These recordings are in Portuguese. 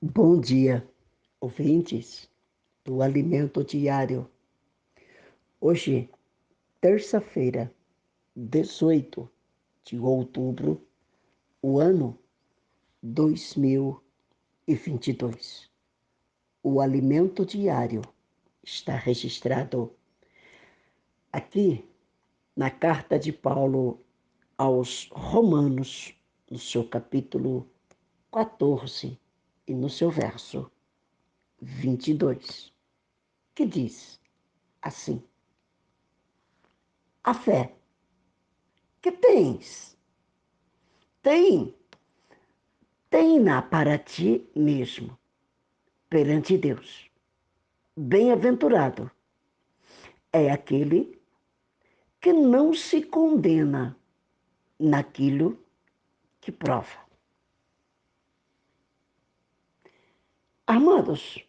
Bom dia, ouvintes do Alimento Diário. Hoje, terça-feira, 18 de outubro, o ano 2022. O Alimento Diário está registrado aqui na carta de Paulo aos Romanos, no seu capítulo 14 e no seu verso 22, que diz assim: a fé que tens, tem-na para ti mesmo, perante Deus. Bem-aventurado é aquele que não se condena naquilo que prova. Amados,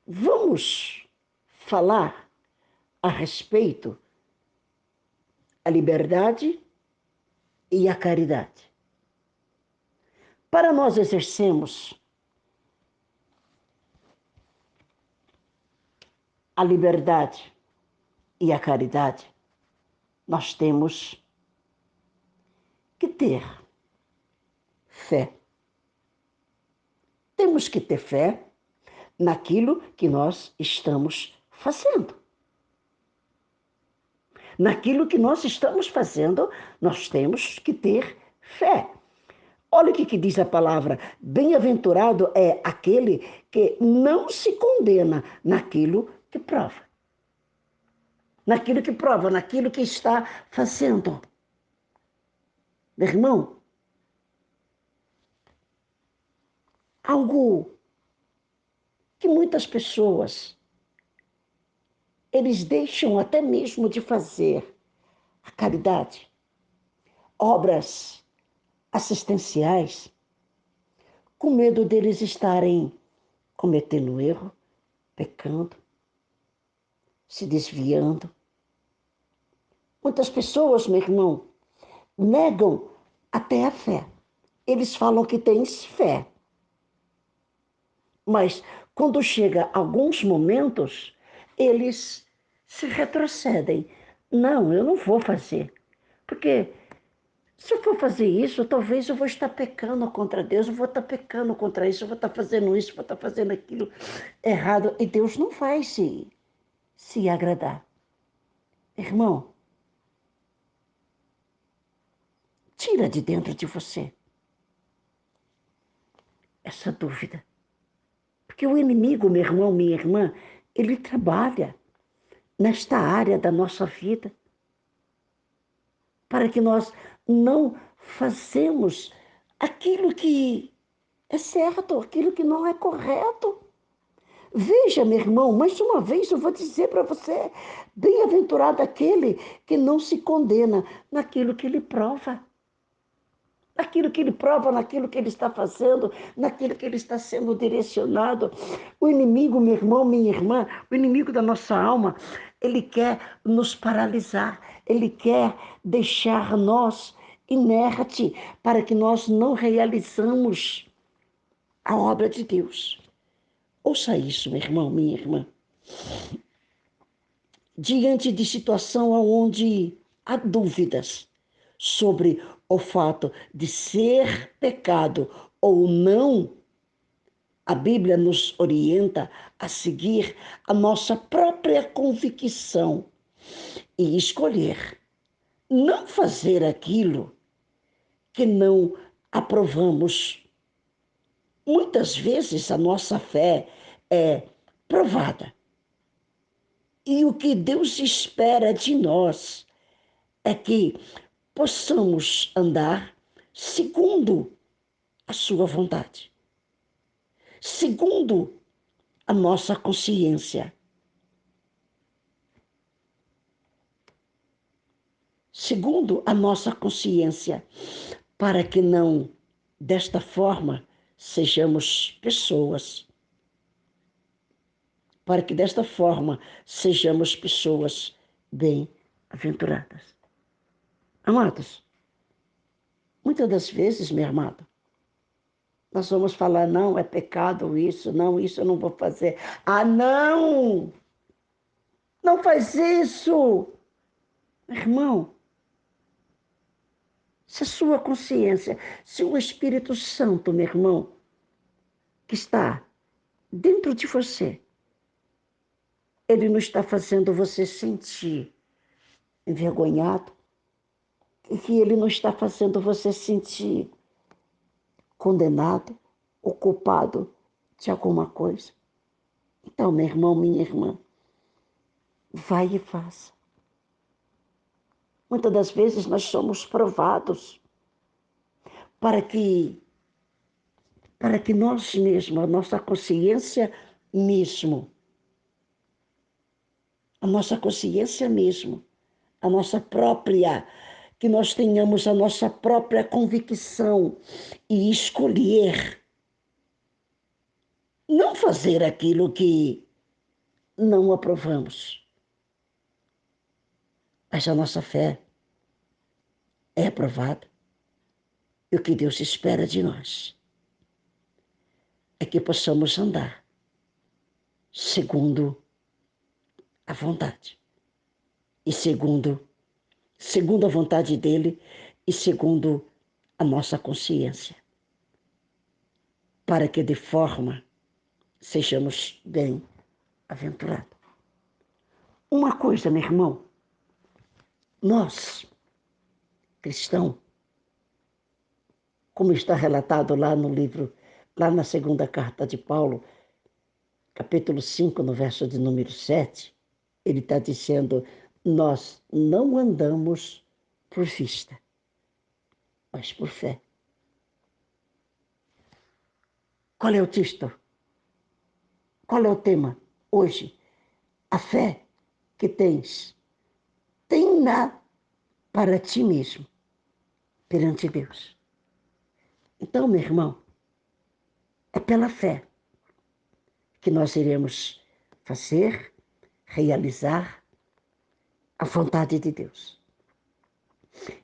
vamos falar a respeito da liberdade e a caridade. Para nós exercermos a liberdade e a caridade, nós temos que ter fé. Temos que ter fé naquilo que nós estamos fazendo. Naquilo que nós estamos fazendo, nós temos que ter fé. Olha o que diz a palavra: bem-aventurado é aquele que não se condena naquilo que prova. Naquilo que prova, naquilo que está fazendo. Meu irmão, algo que muitas pessoas, eles deixam até mesmo de fazer a caridade, obras assistenciais, com medo deles estarem cometendo erro, pecando, se desviando. Muitas pessoas, meu irmão, negam até a fé. Eles falam que têm fé. Mas quando chega alguns momentos, eles se retrocedem. Não, eu não vou fazer. Porque se eu for fazer isso, talvez eu vou estar pecando contra Deus, eu vou estar pecando contra isso, eu vou estar fazendo isso, eu vou estar fazendo aquilo errado. E Deus não vai se agradar. Irmão, tira de dentro de você essa dúvida. Porque o inimigo, meu irmão, minha irmã, ele trabalha nesta área da nossa vida para que nós não façamos aquilo que é certo, aquilo que não é correto. Veja, meu irmão, mais uma vez eu vou dizer para você: bem-aventurado aquele que não se condena naquilo que ele prova. Naquilo que ele prova, naquilo que ele está fazendo, naquilo que ele está sendo direcionado. O inimigo, meu irmão, minha irmã, o inimigo da nossa alma, ele quer nos paralisar, ele quer deixar nós inerte para que nós não realizamos a obra de Deus. Ouça isso, meu irmão, minha irmã. Diante de situação onde há dúvidas sobre o fato de ser pecado ou não, a Bíblia nos orienta a seguir a nossa própria convicção e escolher não fazer aquilo que não aprovamos. Muitas vezes a nossa fé é provada. E o que Deus espera de nós é que possamos andar segundo a sua vontade, segundo a nossa consciência, segundo a nossa consciência, para que não, desta forma, sejamos pessoas, para que desta forma sejamos pessoas bem-aventuradas. Amados, muitas das vezes, meu amado, Nós vamos falar, não, é pecado isso, não, isso eu não vou fazer. Ah, não! Não faz isso! Irmão, se a sua consciência, se o Espírito Santo, meu irmão, que está dentro de você, ele não está fazendo você sentir envergonhado, e que ele não está fazendo você sentir condenado ou culpado de alguma coisa. Então, meu irmão, minha irmã, vai e faça. Muitas das vezes nós somos provados para que nós mesmos, a nossa consciência mesmo, a nossa consciência mesmo, a nossa própria, que nós tenhamos a nossa própria convicção e escolher não fazer aquilo que não aprovamos. Mas a nossa fé é aprovada. E o que Deus espera de nós é que possamos andar segundo a vontade. E segundo a vontade dele e segundo a nossa consciência. Para que de forma sejamos bem-aventurados. Uma coisa, meu irmão, nós, cristãos, como está relatado lá no livro, lá na segunda carta de Paulo, capítulo 5, no verso de número 7, ele está dizendo, nós não andamos por vista, mas por fé. Qual é o texto? Qual é o tema hoje? A fé que tens. Tem-na para ti mesmo, perante Deus. Então, meu irmão, é pela fé que nós iremos fazer, realizar a vontade de Deus.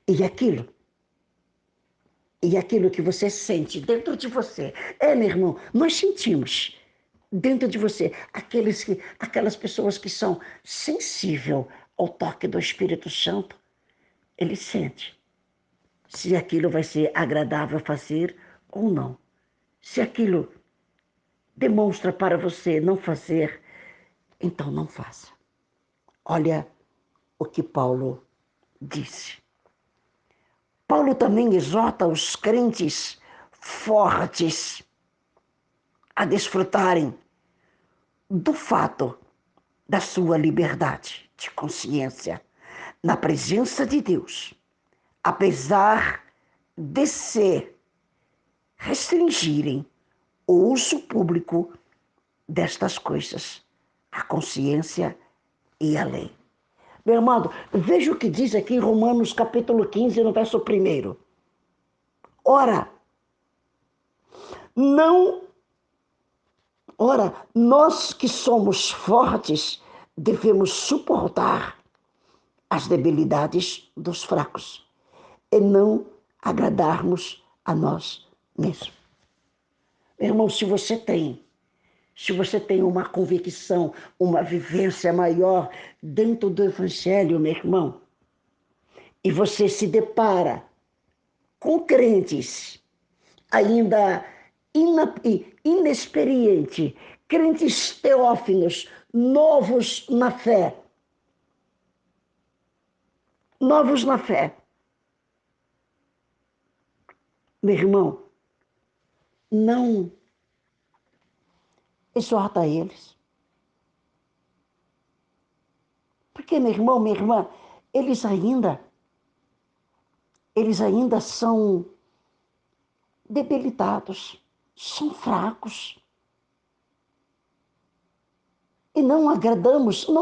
E aquilo que você sente dentro de você. Meu irmão, nós sentimos dentro de você aquelas pessoas que são sensíveis ao toque do Espírito Santo, ele sente se aquilo vai ser agradável fazer ou não. Se aquilo demonstra para você não fazer, então não faça. Olha o que Paulo disse. Paulo também exorta os crentes fortes a desfrutarem do fato da sua liberdade de consciência na presença de Deus, apesar de se restringirem o uso público destas coisas, a consciência e a lei. Meu amado, veja o que diz aqui em Romanos capítulo 15, no verso 1. Ora, nós que somos fortes devemos suportar as debilidades dos fracos e não agradarmos a nós mesmos. Meu irmão, se você tem uma convicção, uma vivência maior dentro do Evangelho, meu irmão, e você se depara com crentes ainda inexperientes, crentes teófilos, novos na fé, meu irmão, não exorta eles. Porque, meu irmão, minha irmã, eles ainda são debilitados, são fracos. E não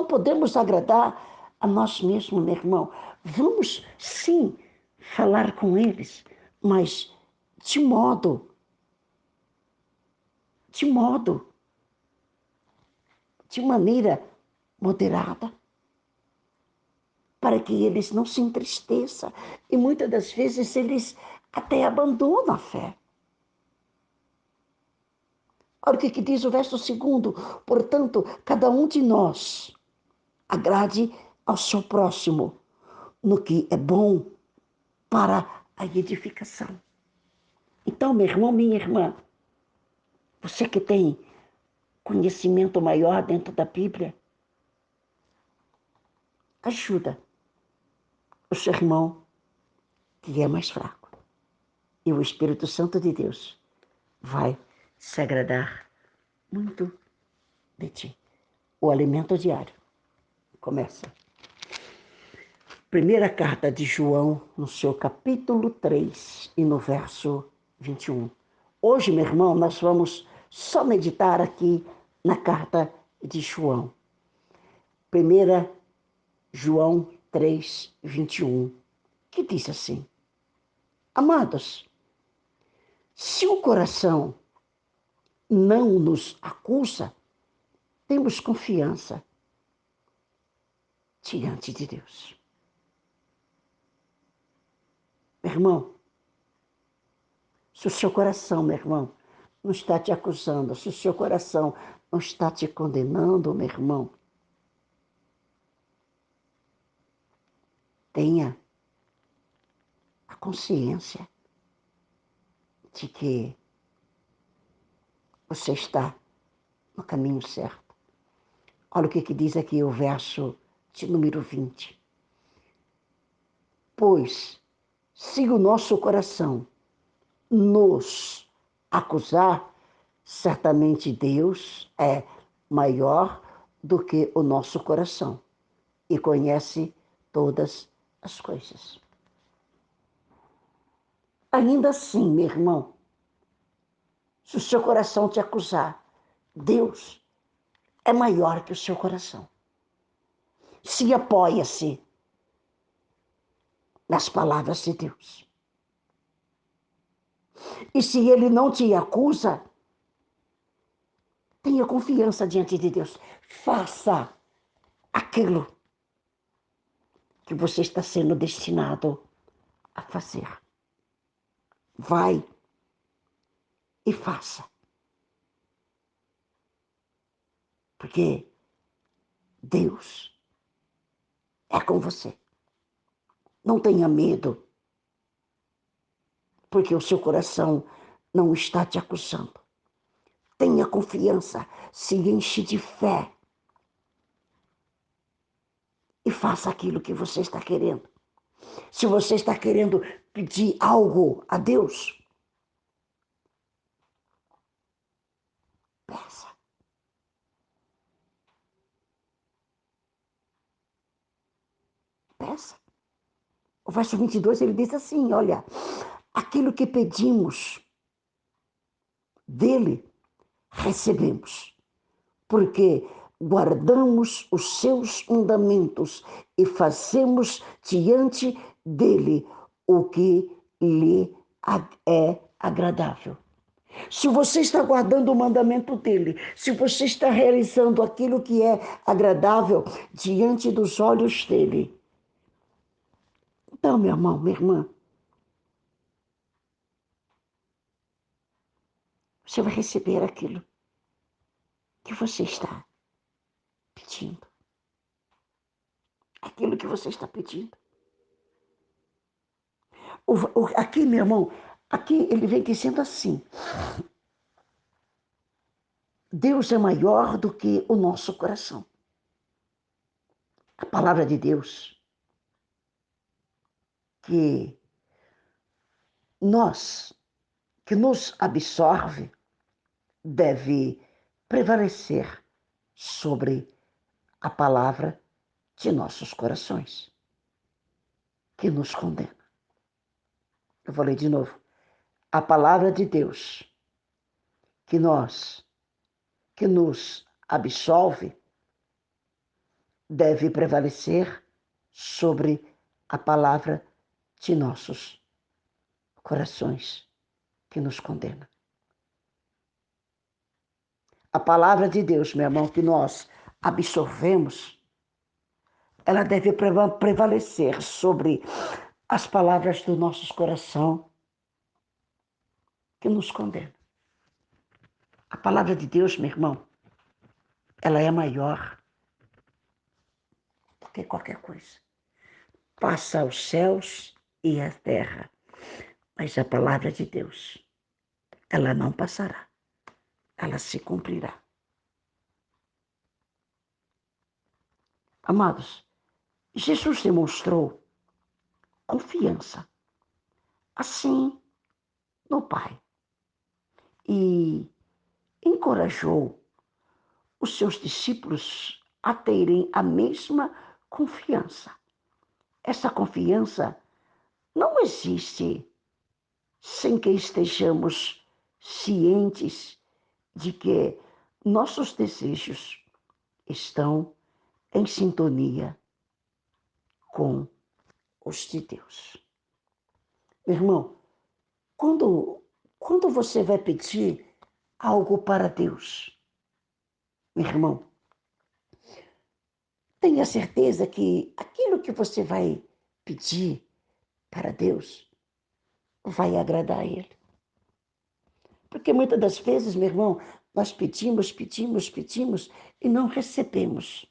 podemos agradar a nós mesmos, meu irmão. Vamos, sim, falar com eles, mas de modo, de maneira moderada, para que eles não se entristeçam. E muitas das vezes eles até abandonam a fé. Olha o que diz o verso 2. Portanto, cada um de nós agrade ao seu próximo no que é bom para a edificação. Então, meu irmão, minha irmã, você que tem conhecimento maior dentro da Bíblia, ajuda o seu irmão que é mais fraco. E o Espírito Santo de Deus vai se agradar muito de ti. O alimento diário começa. Primeira carta de João, no seu capítulo 3 e no verso 21. Hoje, meu irmão, nós vamos só meditar aqui na carta de João. Primeira João 3, 21, que diz assim: Amados, se o coração não nos acusa, temos confiança diante de Deus. Meu irmão, se o seu coração, meu irmão, não está te acusando, se o seu coração não está te condenando, meu irmão, tenha a consciência de que você está no caminho certo. Olha o que diz aqui o verso de número 20. Pois, se o nosso coração nos acusar, certamente Deus é maior do que o nosso coração e conhece todas as coisas. Ainda assim, meu irmão, se o seu coração te acusar, Deus é maior que o seu coração. Se apoia-se nas palavras de Deus. E se ele não te acusa, tenha confiança diante de Deus. Faça aquilo que você está sendo destinado a fazer. Vai e faça. Porque Deus é com você. Não tenha medo, porque o seu coração não está te acusando. Tenha confiança, se enche de fé e faça aquilo que você está querendo. Se você está querendo pedir algo a Deus, peça. Peça. O verso 22, ele diz assim, olha, aquilo que pedimos dele, recebemos, porque guardamos os seus mandamentos e fazemos diante dele o que lhe é agradável. Se você está guardando o mandamento dele, se você está realizando aquilo que é agradável diante dos olhos dele, então, meu irmão, minha irmã, você vai receber aquilo que você está pedindo. Aquilo que você está pedindo. Aqui, meu irmão, aqui ele vem dizendo assim: Deus é maior do que o nosso coração. A palavra de Deus que nos absorve, deve prevalecer sobre a palavra de nossos corações, que nos condena. Eu vou ler de novo. A palavra de Deus que nos absolve deve prevalecer sobre a palavra de nossos corações, que nos condena. A palavra de Deus, meu irmão, que nós absorvemos, ela deve prevalecer sobre as palavras do nosso coração, que nos condena. A palavra de Deus, meu irmão, ela é maior do que qualquer coisa. Passa os céus e a terra, mas a palavra de Deus, ela não passará, ela se cumprirá. Amados, Jesus demonstrou confiança, assim, no Pai, e encorajou os seus discípulos a terem a mesma confiança. Essa confiança não existe sem que estejamos cientes de que nossos desejos estão em sintonia com os de Deus. Meu irmão, quando você vai pedir algo para Deus, meu irmão, tenha certeza que aquilo que você vai pedir para Deus vai agradar a Ele. Porque muitas das vezes, meu irmão, nós pedimos e não recebemos.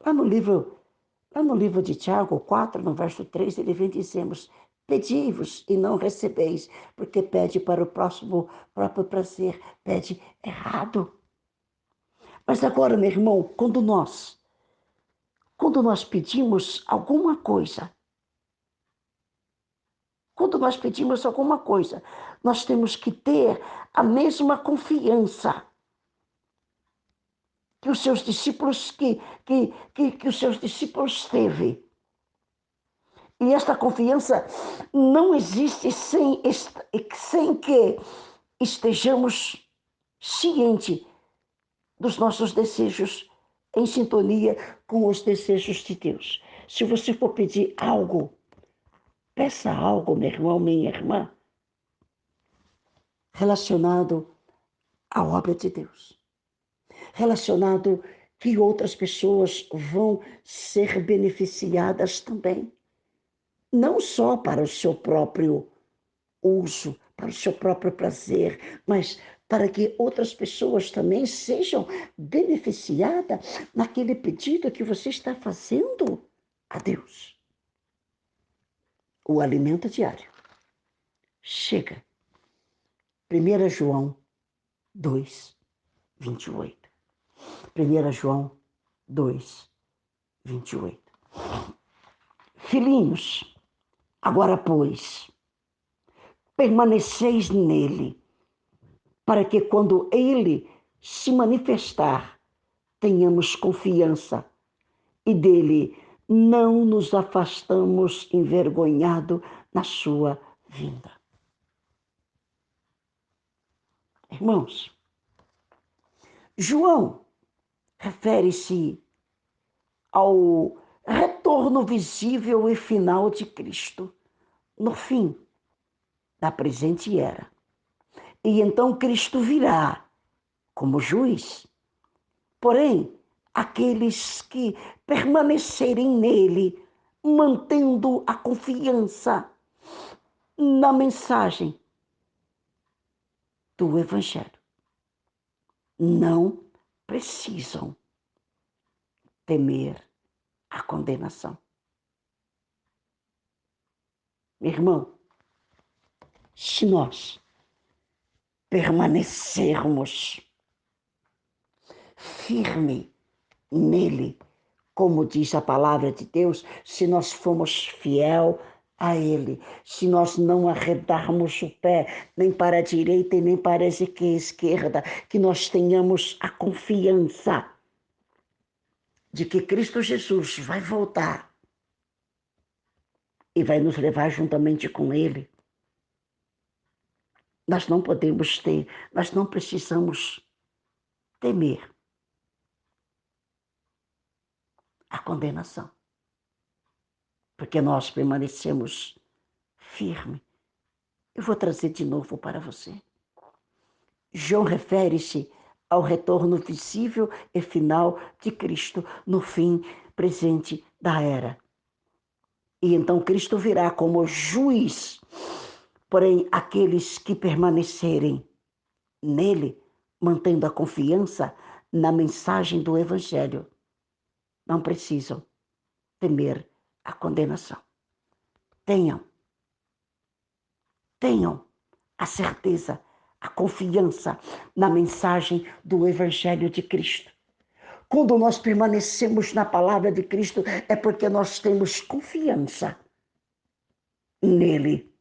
Lá no livro de Tiago 4, no verso 3, ele vem dizemos: pedi-vos e não recebeis, porque pede para o próprio prazer, pede errado. Mas agora, meu irmão, quando nós pedimos alguma coisa, nós temos que ter a mesma confiança que os seus discípulos que os seus discípulos teve. E esta confiança não existe sem que estejamos cientes dos nossos desejos em sintonia com os desejos de Deus. Se você for pedir algo, peça algo, meu irmão, minha irmã, relacionado à obra de Deus. Relacionado que outras pessoas vão ser beneficiadas também. Não só para o seu próprio uso, para o seu próprio prazer, mas para que outras pessoas também sejam beneficiadas naquele pedido que você está fazendo a Deus. O alimento diário chega. 1 João 2, 28. 1 João 2, 28. Filhinhos, agora, pois, permaneceis nele, para que quando ele se manifestar, tenhamos confiança e dele não nos afastamos envergonhado na sua vinda. Irmãos, João refere-se ao retorno visível e final de Cristo no fim da presente era. E então Cristo virá como juiz. Porém, aqueles que permanecerem nele, mantendo a confiança na mensagem do Evangelho, não precisam temer a condenação. Meu irmão, se nós permanecermos firme nele, como diz a palavra de Deus, se nós formos fiel a ele, se nós não arredarmos o pé nem para a direita e nem para a esquerda, que nós tenhamos a confiança de que Cristo Jesus vai voltar e vai nos levar juntamente com ele. Nós não precisamos temer a condenação, porque nós permanecemos firmes. Eu vou trazer de novo para você. João refere-se ao retorno visível e final de Cristo no fim presente da era. E então Cristo virá como juiz, porém aqueles que permanecerem nele, mantendo a confiança na mensagem do Evangelho. Não precisam temer a condenação. Tenham a certeza, a confiança na mensagem do Evangelho de Cristo. Quando nós permanecemos na palavra de Cristo, é porque nós temos confiança nele.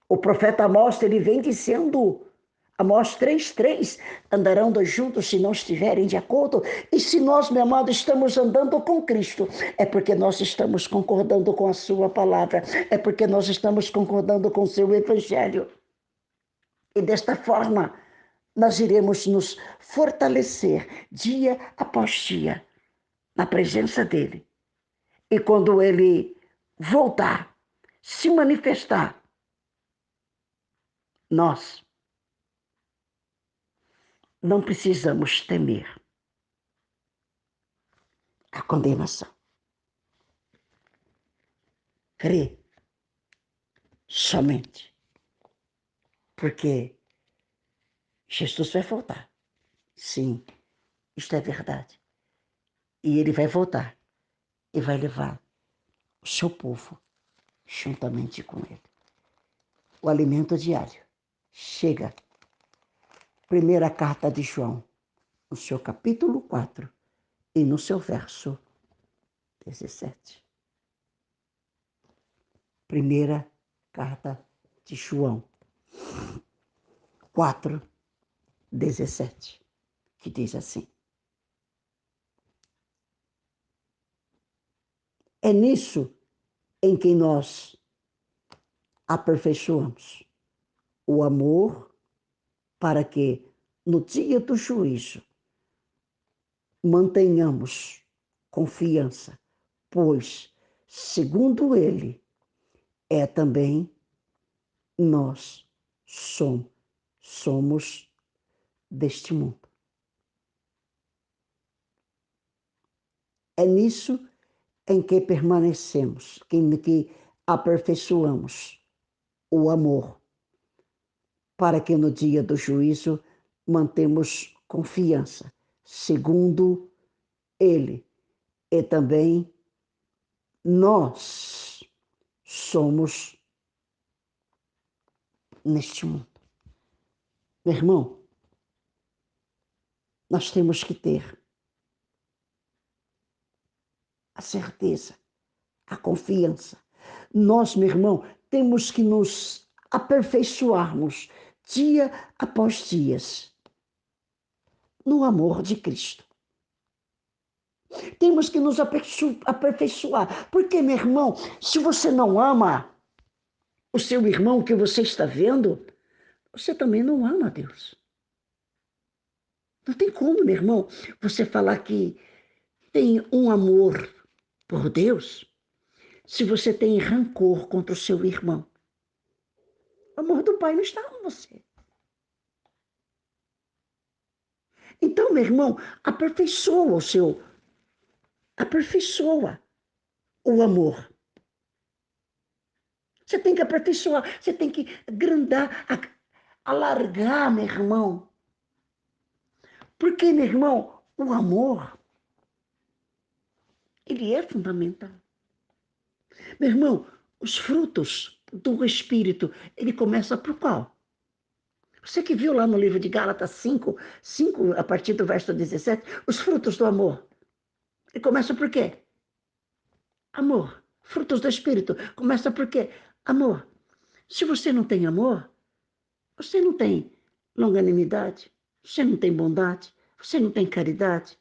O profeta Amós, ele vem dizendo, Amós 3:3, andarão dois juntos se não estiverem de acordo. E se nós, meu amado, estamos andando com Cristo, é porque nós estamos concordando com a sua palavra, é porque nós estamos concordando com o seu evangelho. E desta forma, nós iremos nos fortalecer dia após dia na presença dele. E quando ele voltar, se manifestar, nós não precisamos temer a condenação. Crê somente, porque Jesus vai voltar. Sim, isto é verdade. E ele vai voltar e vai levar o seu povo juntamente com ele. O alimento diário chega. Primeira carta de João, no seu capítulo 4 e no seu verso 17. Primeira carta de João 4, 17, que diz assim: é nisso em que nós aperfeiçoamos o amor, para que no dia do juízo mantenhamos confiança, pois, segundo ele, é também nós somos deste mundo. É nisso em que permanecemos, em que aperfeiçoamos o amor, para que no dia do juízo mantemos confiança, segundo ele, e também nós somos neste mundo. Meu irmão, nós temos que ter a certeza, a confiança. Nós, meu irmão, temos que nos aperfeiçoarmos dia após dia no amor de Cristo. Temos que nos aperfeiçoar. Porque, meu irmão, se você não ama o seu irmão que você está vendo, você também não ama a Deus. Não tem como, meu irmão, você falar que tem um amor por Deus se você tem rancor contra o seu irmão. O amor do Pai não está com você. Então, meu irmão, aperfeiçoa o amor. Você tem que aperfeiçoar, você tem que agrandar, alargar, meu irmão. Porque, meu irmão, o amor, ele é fundamental. Meu irmão, os frutos do Espírito, ele começa por qual? Você que viu lá no livro de Gálatas 5, a partir do verso 17, os frutos do amor. Ele começa por quê? Amor. Frutos do Espírito. Começa por quê? Amor. Se você não tem amor, você não tem longanimidade, você não tem bondade, você não tem caridade,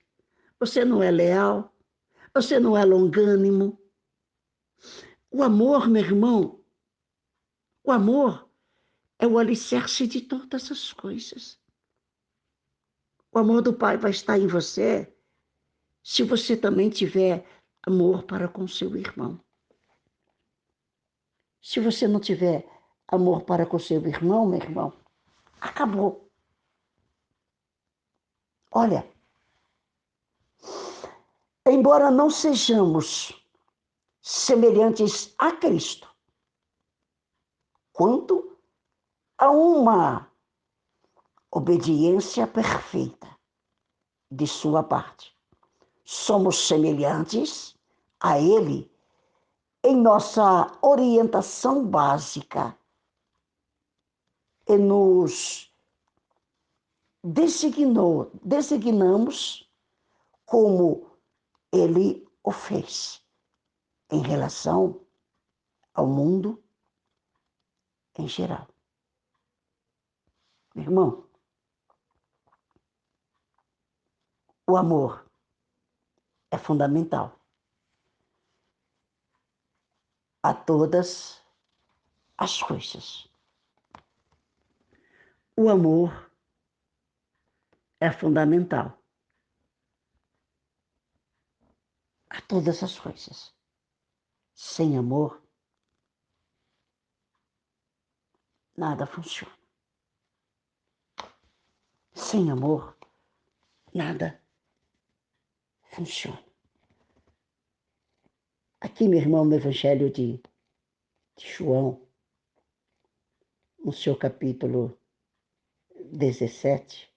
você não é leal, você não é longânimo. O amor, meu irmão, o amor é o alicerce de todas as coisas. O amor do Pai vai estar em você se você também tiver amor para com seu irmão. Se você não tiver amor para com seu irmão, meu irmão, acabou. Olha, embora não sejamos semelhantes a Cristo, quanto a uma obediência perfeita de sua parte. Somos semelhantes a Ele em nossa orientação básica e nos designamos como Ele o fez em relação ao mundo em geral. Meu irmão, o amor é fundamental a todas as coisas. O amor é fundamental a todas as coisas. Sem amor, nada funciona. Sem amor, nada funciona. Aqui, meu irmão, no Evangelho de João, no seu capítulo 17,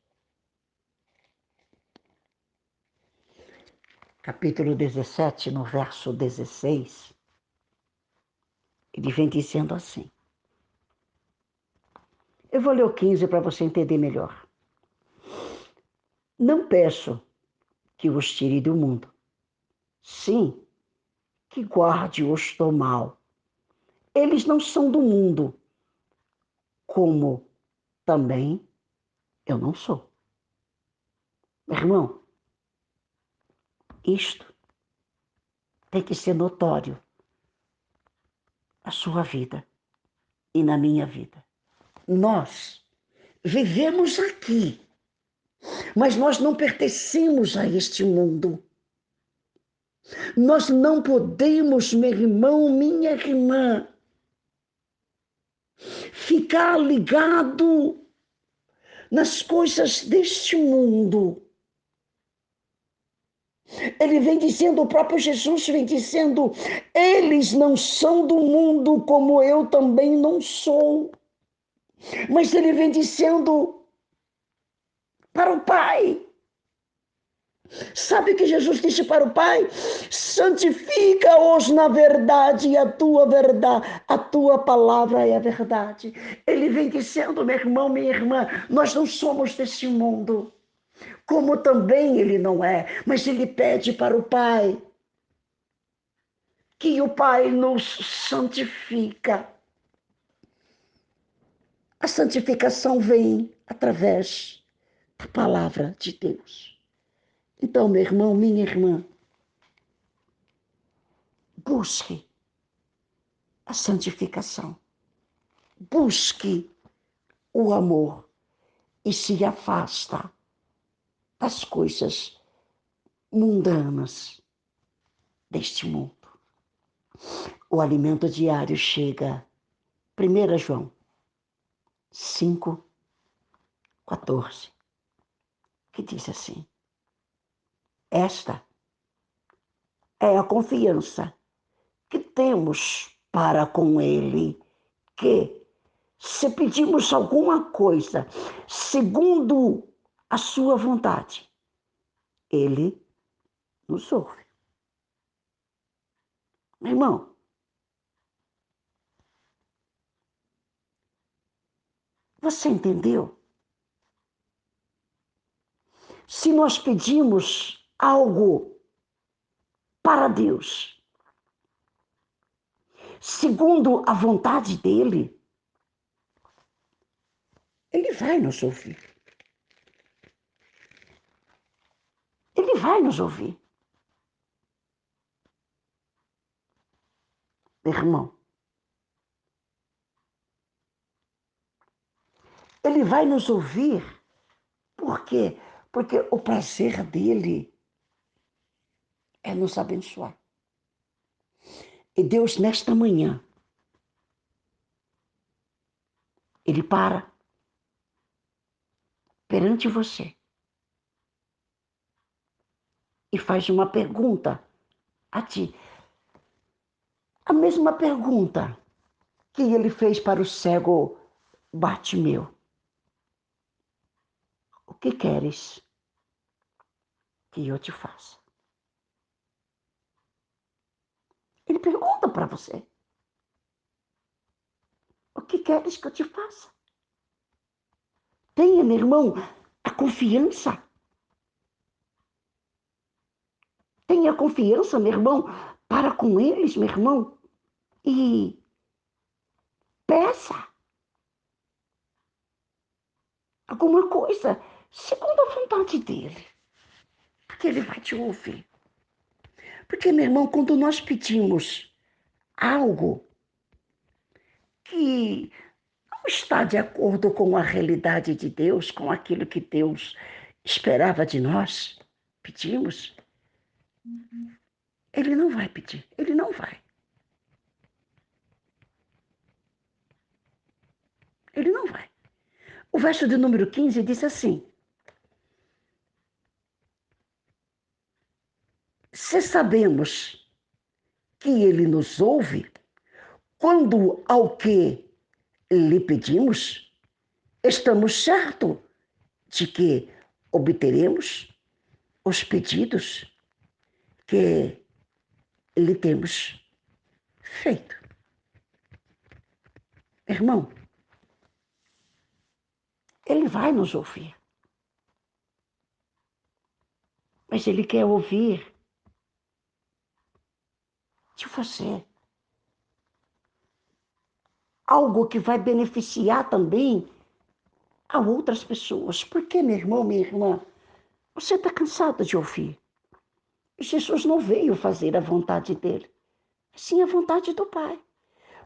no verso 16, ele vem dizendo assim. Eu vou ler o 15 para você entender melhor. Não peço que os tire do mundo, sim, que guarde-os do mal. Eles não são do mundo, como também eu não sou. Meu irmão, isto tem que ser notório na sua vida e na minha vida. Nós vivemos aqui, mas nós não pertencemos a este mundo. Nós não podemos, meu irmão, minha irmã, ficar ligado nas coisas deste mundo. Ele vem dizendo, o próprio Jesus vem dizendo, eles não são do mundo como eu também não sou. Mas ele vem dizendo para o Pai. Sabe o que Jesus disse para o Pai? Santifica-os na verdade, a tua palavra é a verdade. Ele vem dizendo, meu irmão, minha irmã, nós não somos desse mundo, como também ele não é, mas ele pede para o Pai que o Pai nos santifica. A santificação vem através da palavra de Deus. Então, meu irmão, minha irmã, busque a santificação. Busque o amor e se afasta das coisas mundanas deste mundo. O alimento diário chega. 1 João 5:14, que diz assim: esta é a confiança que temos para com Ele, que, se pedimos alguma coisa segundo a sua vontade, Ele nos ouve. Meu irmão, você entendeu? Se nós pedimos algo para Deus, segundo a vontade dEle, Ele vai nos ouvir. Ele vai nos ouvir. Meu irmão, Ele vai nos ouvir. Por quê? Porque o prazer dEle é nos abençoar. E Deus, nesta manhã, Ele para perante você e faz uma pergunta a ti. A mesma pergunta que Ele fez para o cego Bartimeu. O que queres que eu te faça? Ele pergunta para você. O que queres que eu te faça? Tenha, meu irmão, a confiança. Tenha confiança, meu irmão, para com eles, meu irmão. E peça alguma coisa segundo a vontade dele. Porque ele vai te ouvir. Porque, meu irmão, quando nós pedimos algo que não está de acordo com a realidade de Deus, com aquilo que Deus esperava de nós, pedimos, ele não vai pedir, ele não vai. Ele não vai. O verso de número 15 diz assim: se sabemos que ele nos ouve, quando ao que lhe pedimos, estamos certos de que obteremos os pedidos que lhe temos feito. Irmão, ele vai nos ouvir, mas ele quer ouvir de você algo que vai beneficiar também a outras pessoas. Porque, meu irmão, minha irmã, você está cansado de ouvir. Jesus não veio fazer a vontade dele, sim a vontade do Pai.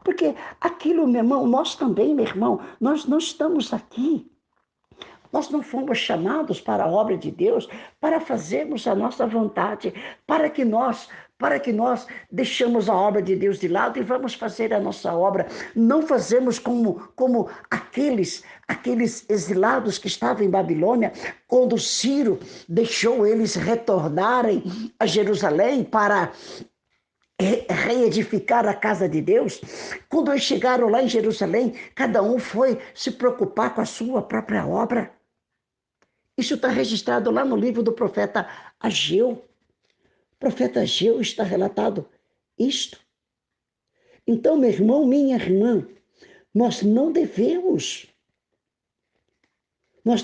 Porque aquilo, meu irmão, nós também, meu irmão, nós não estamos aqui. Nós não fomos chamados para a obra de Deus para fazermos a nossa vontade, para que nós deixamos a obra de Deus de lado e vamos fazer a nossa obra. Não fazemos como aqueles exilados que estavam em Babilônia, quando Ciro deixou eles retornarem a Jerusalém para reedificar a casa de Deus. Quando eles chegaram lá em Jerusalém, cada um foi se preocupar com a sua própria obra. Isso está registrado lá no livro do profeta Ageu. O profeta Ageu está relatado isto. Então, meu irmão, minha irmã, nós não devemos, meu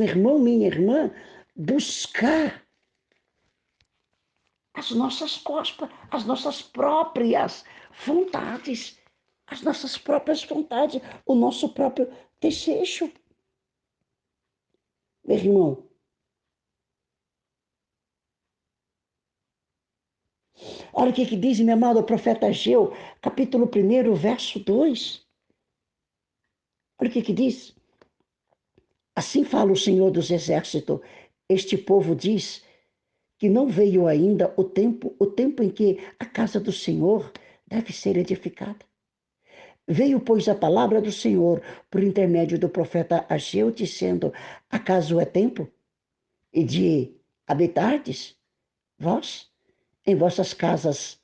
irmão, minha irmã, buscar as nossas próprias vontades, o nosso próprio desejo. Meu irmão, olha o que diz, meu amado profeta Ageu, capítulo 1, verso 2. Olha o que diz. Assim fala o Senhor dos Exércitos. Este povo diz que não veio ainda o tempo em que a casa do Senhor deve ser edificada. Veio, pois, a palavra do Senhor por intermédio do profeta Ageu, dizendo: acaso é tempo e de habitardes vós em vossas casas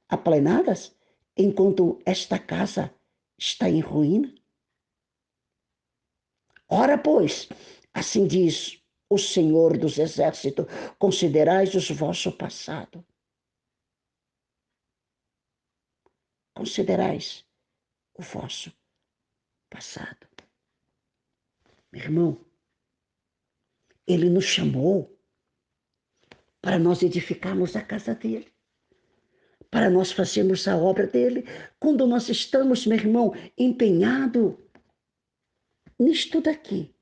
aplainadas, enquanto esta casa está em ruína? Ora, pois, assim diz o Senhor dos Exércitos: considerais o vosso passado. Considerais o vosso passado. Meu irmão, ele nos chamou para nós edificarmos a casa dele, para nós fazermos a obra dele. Quando nós estamos, meu irmão, empenhado nisto daqui,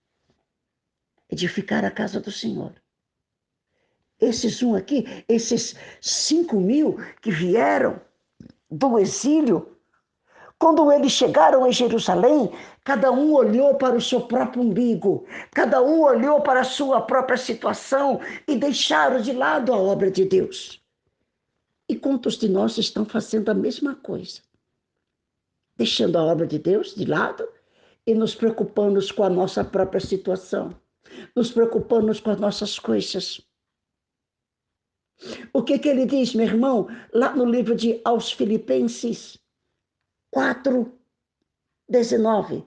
edificar a casa do Senhor. Esses 5.000 que vieram do exílio, quando eles chegaram em Jerusalém, cada um olhou para o seu próprio umbigo, cada um olhou para a sua própria situação e deixaram de lado a obra de Deus. E quantos de nós estão fazendo a mesma coisa? Deixando a obra de Deus de lado e nos preocupando com a nossa própria situação, nos preocupando com as nossas coisas. O que ele diz, meu irmão, lá no livro de aos Filipenses 4:19.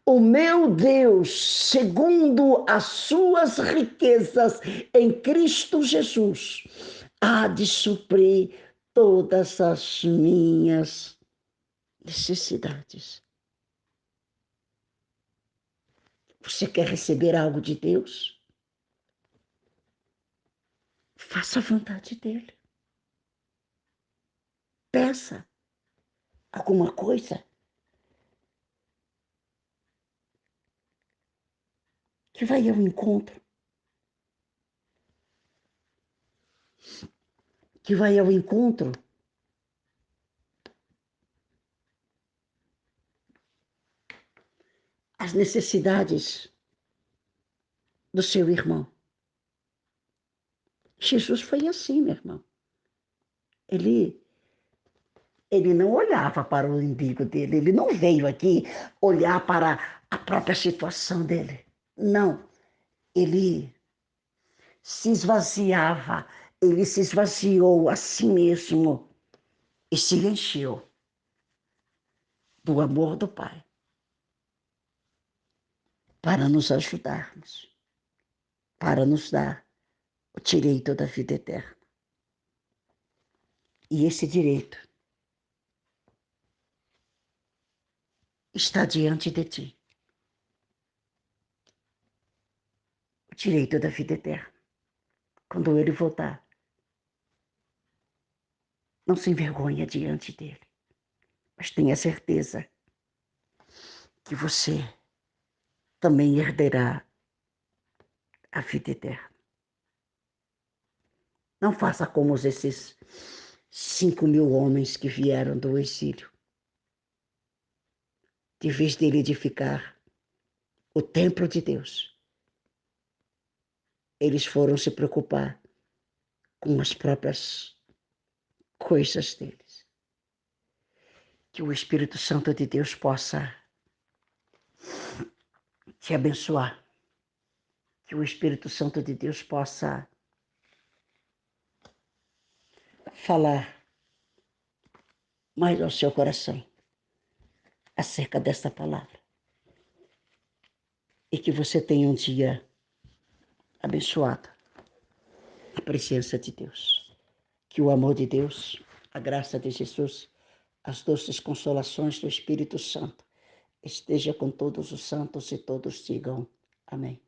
O meu Deus, segundo as suas riquezas em Cristo Jesus, há de suprir todas as minhas necessidades. Você quer receber algo de Deus? Faça a vontade dele. Peça alguma coisa que vai ao encontro, que vai ao encontro às necessidades do seu irmão. Jesus foi assim, meu irmão. Ele não olhava para o umbigo dele, ele não veio aqui olhar para a própria situação dele. Não, ele se esvaziava, ele se esvaziou a si mesmo e se encheu do amor do Pai para nos ajudarmos, para nos dar o direito da vida eterna. E esse direito está diante de ti. O direito da vida eterna. Quando ele voltar, não se envergonha diante dele, mas tenha certeza que você também herderá a vida eterna. Não faça como esses 5.000 homens que vieram do exílio. De vez dele edificar o templo de Deus, eles foram se preocupar com as próprias coisas deles. Que o Espírito Santo de Deus possa te abençoar. Que o Espírito Santo de Deus possa falar mais ao seu coração acerca desta palavra. E que você tenha um dia abençoado na presença de Deus. Que o amor de Deus, a graça de Jesus, as doces consolações do Espírito Santo esteja com todos os santos e todos digam amém.